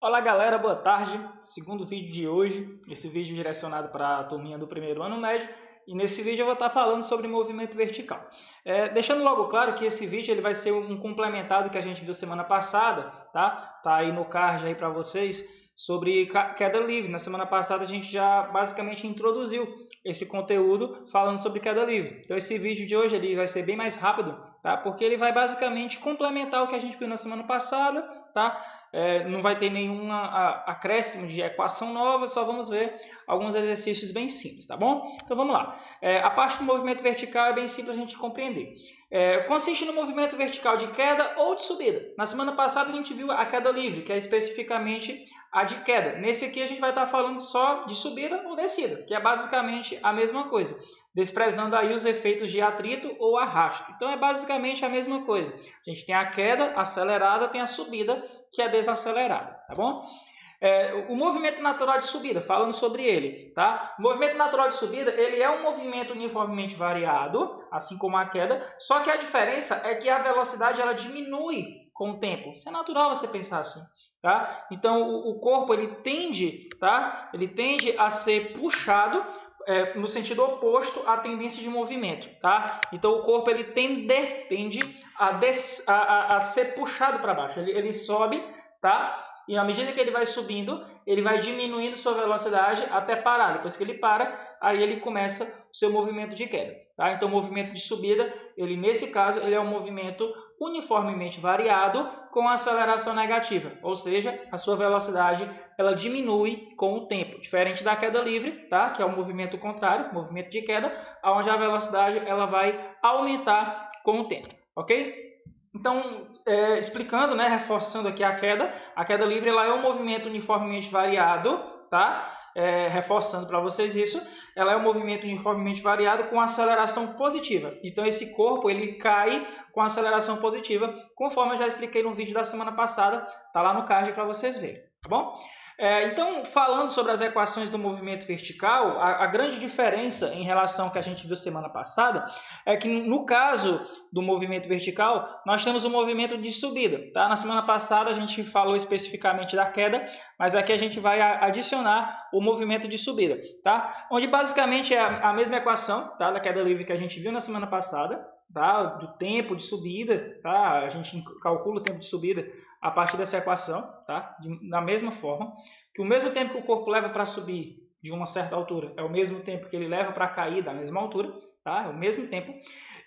Olá galera, boa tarde. Segundo vídeo de hoje, esse vídeo direcionado para a turminha do primeiro ano médio. E nesse vídeo eu vou estar falando sobre movimento vertical. Deixando logo claro que esse vídeo ele vai ser um complementado que a gente viu semana passada, tá? Tá aí no card aí para vocês, sobre queda livre. Na semana passada a gente já basicamente introduziu esse conteúdo falando sobre queda livre. Então esse vídeo de hoje ele vai ser bem mais rápido, tá? Porque ele vai basicamente complementar o que a gente viu na semana passada, tá? Não vai ter nenhum acréscimo de equação nova, só vamos ver alguns exercícios bem simples, tá bom? Então vamos lá. A parte do movimento vertical é bem simples a gente compreender. Consiste no movimento vertical de queda ou de subida. Na semana passada a gente viu a queda livre, que é especificamente a de queda. Nesse aqui a gente vai estar falando só de subida ou descida, que é basicamente a mesma coisa, desprezando aí os efeitos de atrito ou arrasto. Então é basicamente a mesma coisa. A gente tem a queda acelerada, tem a subida, que é desacelerada, tá bom? O movimento natural de subida, falando sobre ele, tá? O movimento natural de subida, ele é um movimento uniformemente variado, assim como a queda, só que a diferença é que a velocidade ela diminui com o tempo. Isso é natural você pensar assim, tá? Então o corpo ele tende, tá? Ele tende a ser puxado no sentido oposto à tendência de movimento, tá? Então o corpo ele tende a ser puxado para baixo, ele sobe, tá? E à medida que ele vai subindo, ele vai diminuindo sua velocidade até parar. Depois que ele para, aí ele começa o seu movimento de queda, tá? Então o movimento de subida, ele nesse caso, ele é um movimento uniformemente variado com aceleração negativa, ou seja, a sua velocidade ela diminui com o tempo, diferente da queda livre, tá? Que é o movimento contrário, movimento de queda, onde a velocidade ela vai aumentar com o tempo, ok? Então, explicando, né, reforçando aqui a queda livre ela é um movimento uniformemente variado, tá? Reforçando para vocês isso, ela é um movimento uniformemente variado com aceleração positiva. Então, esse corpo ele cai com aceleração positiva, conforme eu já expliquei no vídeo da semana passada, tá lá no card para vocês verem, tá bom? Então, falando sobre as equações do movimento vertical, a grande diferença em relação ao que a gente viu semana passada é que no caso do movimento vertical, nós temos o movimento de subida, tá? Na semana passada a gente falou especificamente da queda, mas aqui a gente vai adicionar o movimento de subida, tá? Onde basicamente é a mesma equação, tá? Da queda livre que a gente viu na semana passada, tá? Do tempo de subida, tá? A gente calcula o tempo de subida a partir dessa equação, tá? Da mesma forma, que o mesmo tempo que o corpo leva para subir de uma certa altura é o mesmo tempo que ele leva para cair da mesma altura, tá? É o mesmo tempo.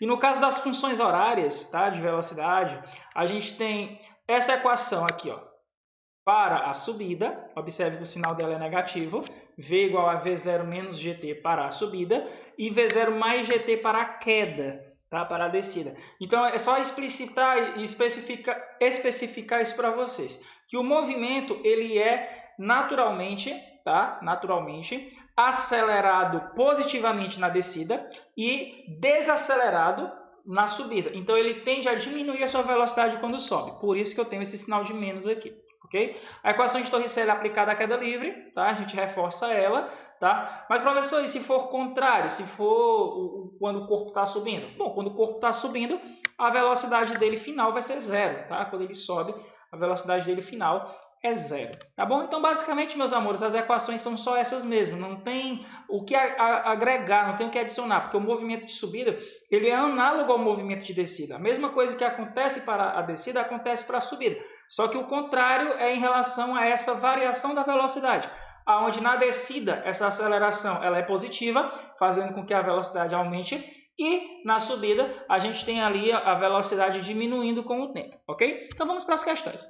E no caso das funções horárias, tá? De velocidade, a gente tem essa equação aqui, ó. Para a subida, observe que o sinal dela é negativo, V igual a V0 menos GT para a subida e V0 mais GT para a queda, tá? Para a descida. Então, é só explicitar e especificar isso para vocês. Que o movimento ele é naturalmente, tá? Naturalmente acelerado positivamente na descida e desacelerado na subida. Então, ele tende a diminuir a sua velocidade quando sobe. Por isso que eu tenho esse sinal de menos aqui. Okay? A equação de Torricelli é aplicada à queda livre, tá? A gente reforça ela, tá? Mas, professor, e se for contrário? Se for quando o corpo está subindo? Bom, quando o corpo está subindo, a velocidade dele final vai ser zero, tá? Quando ele sobe, a velocidade dele final é zero, tá bom? Então, basicamente, meus amores, as equações são só essas mesmo, não tem o que agregar, não tem o que adicionar, porque o movimento de subida, ele é análogo ao movimento de descida. A mesma coisa que acontece para a descida, acontece para a subida. Só que o contrário é em relação a essa variação da velocidade, onde na descida essa aceleração ela é positiva, fazendo com que a velocidade aumente, e na subida a gente tem ali a velocidade diminuindo com o tempo, ok? Então vamos para as questões.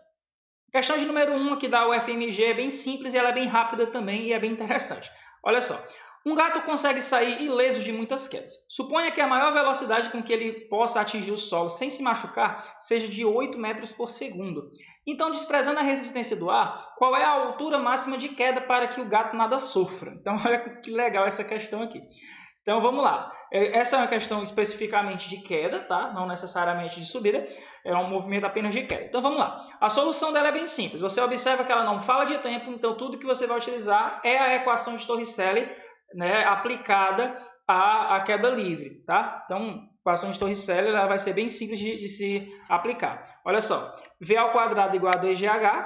Questão de número 1 aqui da UFMG é bem simples e ela é bem rápida também e é bem interessante. Olha só. Um gato consegue sair ileso de muitas quedas. Suponha que a maior velocidade com que ele possa atingir o solo sem se machucar seja de 8 metros por segundo. Então, desprezando a resistência do ar, qual é a altura máxima de queda para que o gato nada sofra? Então, olha que legal essa questão aqui. Então, vamos lá. Essa é uma questão especificamente de queda, tá? Não necessariamente de subida. É um movimento apenas de queda. Então, vamos lá. A solução dela é bem simples. Você observa que ela não fala de tempo, então tudo que você vai utilizar é a equação de Torricelli, né, aplicada à queda livre, tá? Então, a equação de Torricelli ela vai ser bem simples de se aplicar. Olha só, V ao quadrado igual a 2GH,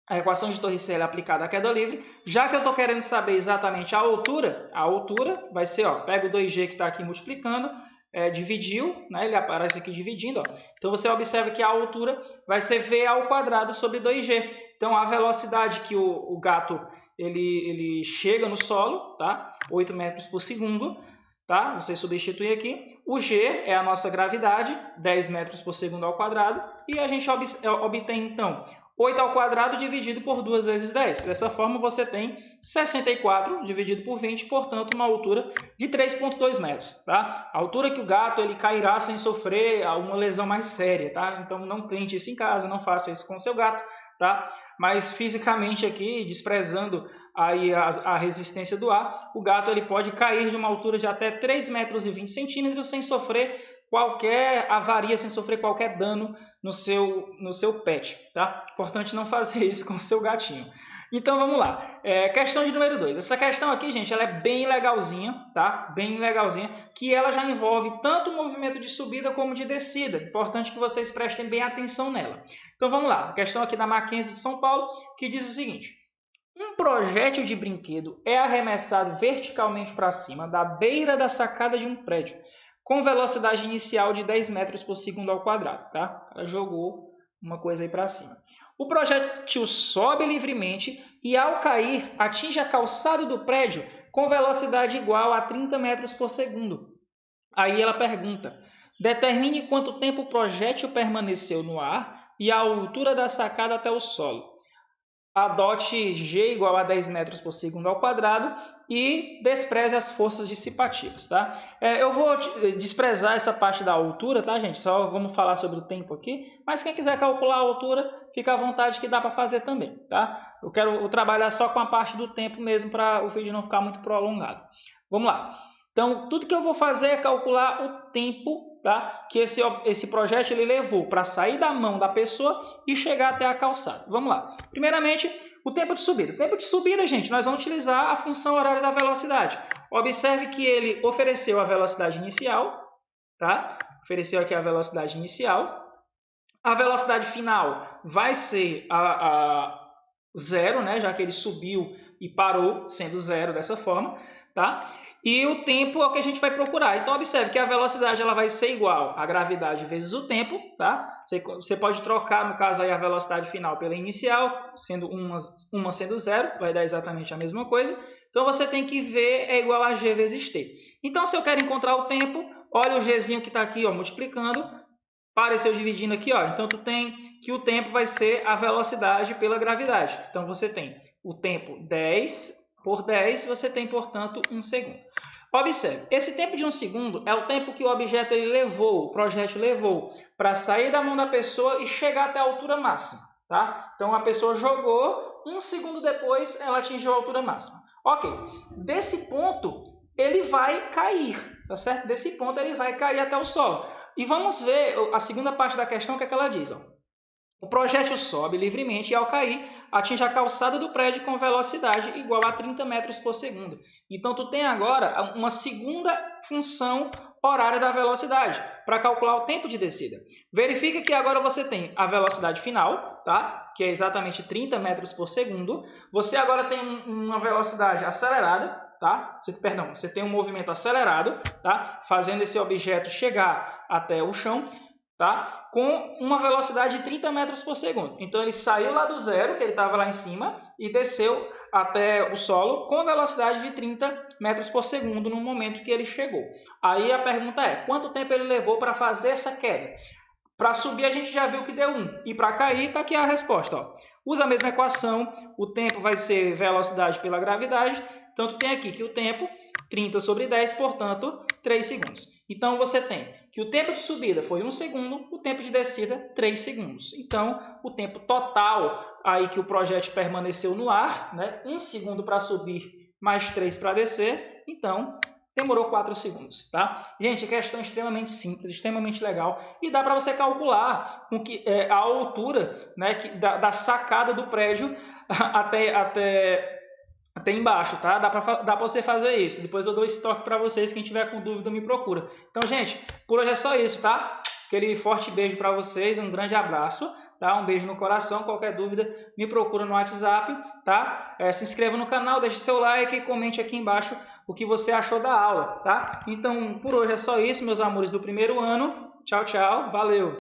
a equação de Torricelli aplicada à queda livre. Já que eu estou querendo saber exatamente a altura vai ser, ó, pega o 2G que está aqui multiplicando, dividiu, né, ele aparece aqui dividindo. Ó. Então, você observa que a altura vai ser V ao quadrado sobre 2G. Então, a velocidade que o gato ele chega no solo, tá? 8 metros por segundo. Tá? Você substitui aqui. O G é a nossa gravidade, 10 metros por segundo ao quadrado. E a gente obtém, então, 8 ao quadrado dividido por 2 vezes 10. Dessa forma, você tem 64 dividido por 20, portanto, uma altura de 3,2 metros. Tá? A altura que o gato ele cairá sem sofrer uma lesão mais séria. Tá? Então, não tente isso em casa, não faça isso com o seu gato. Tá? Mas, fisicamente aqui, desprezando aí a resistência do ar, o gato ele pode cair de uma altura de até 3,20 metros sem sofrer qualquer avaria, sem sofrer qualquer dano no seu pet. Tá? Importante não fazer isso com o seu gatinho. Então vamos lá. Questão de número 2. Essa questão aqui, gente, ela é bem legalzinha, tá? Bem legalzinha, que ela já envolve tanto o movimento de subida como de descida. Importante que vocês prestem bem atenção nela. Então vamos lá. A questão aqui da Mackenzie de São Paulo, que diz o seguinte: um projétil de brinquedo é arremessado verticalmente para cima da beira da sacada de um prédio, com velocidade inicial de 10 metros por segundo ao quadrado. Tá? Ela jogou uma coisa aí para cima. O projétil sobe livremente e, ao cair, atinge a calçada do prédio com velocidade igual a 30 metros por segundo. Aí ela pergunta: determine quanto tempo o projétil permaneceu no ar e a altura da sacada até o solo. Adote G igual a 10 metros por segundo ao quadrado e despreze as forças dissipativas. Tá? Eu vou desprezar essa parte da altura, tá, gente? Só vamos falar sobre o tempo aqui. Mas quem quiser calcular a altura, fica à vontade que dá para fazer também. Tá? Eu quero trabalhar só com a parte do tempo mesmo para o vídeo não ficar muito prolongado. Vamos lá. Então, tudo que eu vou fazer é calcular o tempo, tá, que esse projétil ele levou para sair da mão da pessoa e chegar até a calçada. Vamos lá. Primeiramente, o tempo de subida. O tempo de subida, gente, nós vamos utilizar a função horária da velocidade. Observe que ele ofereceu a velocidade inicial, tá? Ofereceu aqui a velocidade inicial. A velocidade final vai ser a zero, né, já que ele subiu e parou, sendo zero dessa forma, tá? E o tempo é o que a gente vai procurar. Então, observe que a velocidade ela vai ser igual à gravidade vezes o tempo. Tá? Você pode trocar, no caso, aí, a velocidade final pela inicial, sendo uma sendo zero, vai dar exatamente a mesma coisa. Então, você tem que V é igual a G vezes T. Então, se eu quero encontrar o tempo, olha o Gzinho que está aqui, ó, multiplicando. Apareceu dividindo aqui, ó. Então, tu tem que o tempo vai ser a velocidade pela gravidade. Então, você tem o tempo 10 por 10, você tem, portanto, 1 segundo. Observe, esse tempo de 1 segundo é o tempo que o objeto ele levou, o projétil levou, para sair da mão da pessoa e chegar até a altura máxima. Tá? Então, a pessoa jogou, 1 segundo depois, ela atingiu a altura máxima. Ok, desse ponto, ele vai cair, tá certo? Desse ponto, ele vai cair até o solo. E vamos ver a segunda parte da questão, o que é que ela diz, ó. O projétil sobe livremente e, ao cair, atinge a calçada do prédio com velocidade igual a 30 metros por segundo. Então, tu tem agora uma segunda função horária da velocidade para calcular o tempo de descida. Verifica que agora você tem a velocidade final, tá? Que é exatamente 30 metros por segundo. Você agora tem uma velocidade acelerada, tá? Você tem um movimento acelerado, tá? Fazendo esse objeto chegar até o chão, tá? Com uma velocidade de 30 metros por segundo. Então, ele saiu lá do zero, que ele estava lá em cima, e desceu até o solo com a velocidade de 30 metros por segundo no momento que ele chegou. Aí a pergunta é, quanto tempo ele levou para fazer essa queda? Para subir, a gente já viu que deu 1. E para cair, está aqui a resposta. Ó. Usa a mesma equação, o tempo vai ser velocidade pela gravidade. Então, tu tem aqui que o tempo, 30 sobre 10, portanto, 3 segundos. Então, você tem que o tempo de subida foi 1 segundo, o tempo de descida, 3 segundos. Então, o tempo total aí que o projétil permaneceu no ar, né? 1 segundo para subir, mais 3 para descer. Então, demorou 4 segundos. Tá? Gente, a questão é extremamente simples, extremamente legal. E dá para você calcular a altura, né, da sacada do prédio até embaixo, tá? Dá para você fazer isso. Depois eu dou esse toque para vocês. Quem tiver com dúvida, me procura. Então, gente, por hoje é só isso, tá? Aquele forte beijo para vocês, um grande abraço. tá? Um beijo no coração, qualquer dúvida me procura no WhatsApp, tá? Se inscreva no canal, deixe seu like e comente aqui embaixo o que você achou da aula, tá? Então, por hoje é só isso, meus amores do primeiro ano. Tchau, tchau, valeu!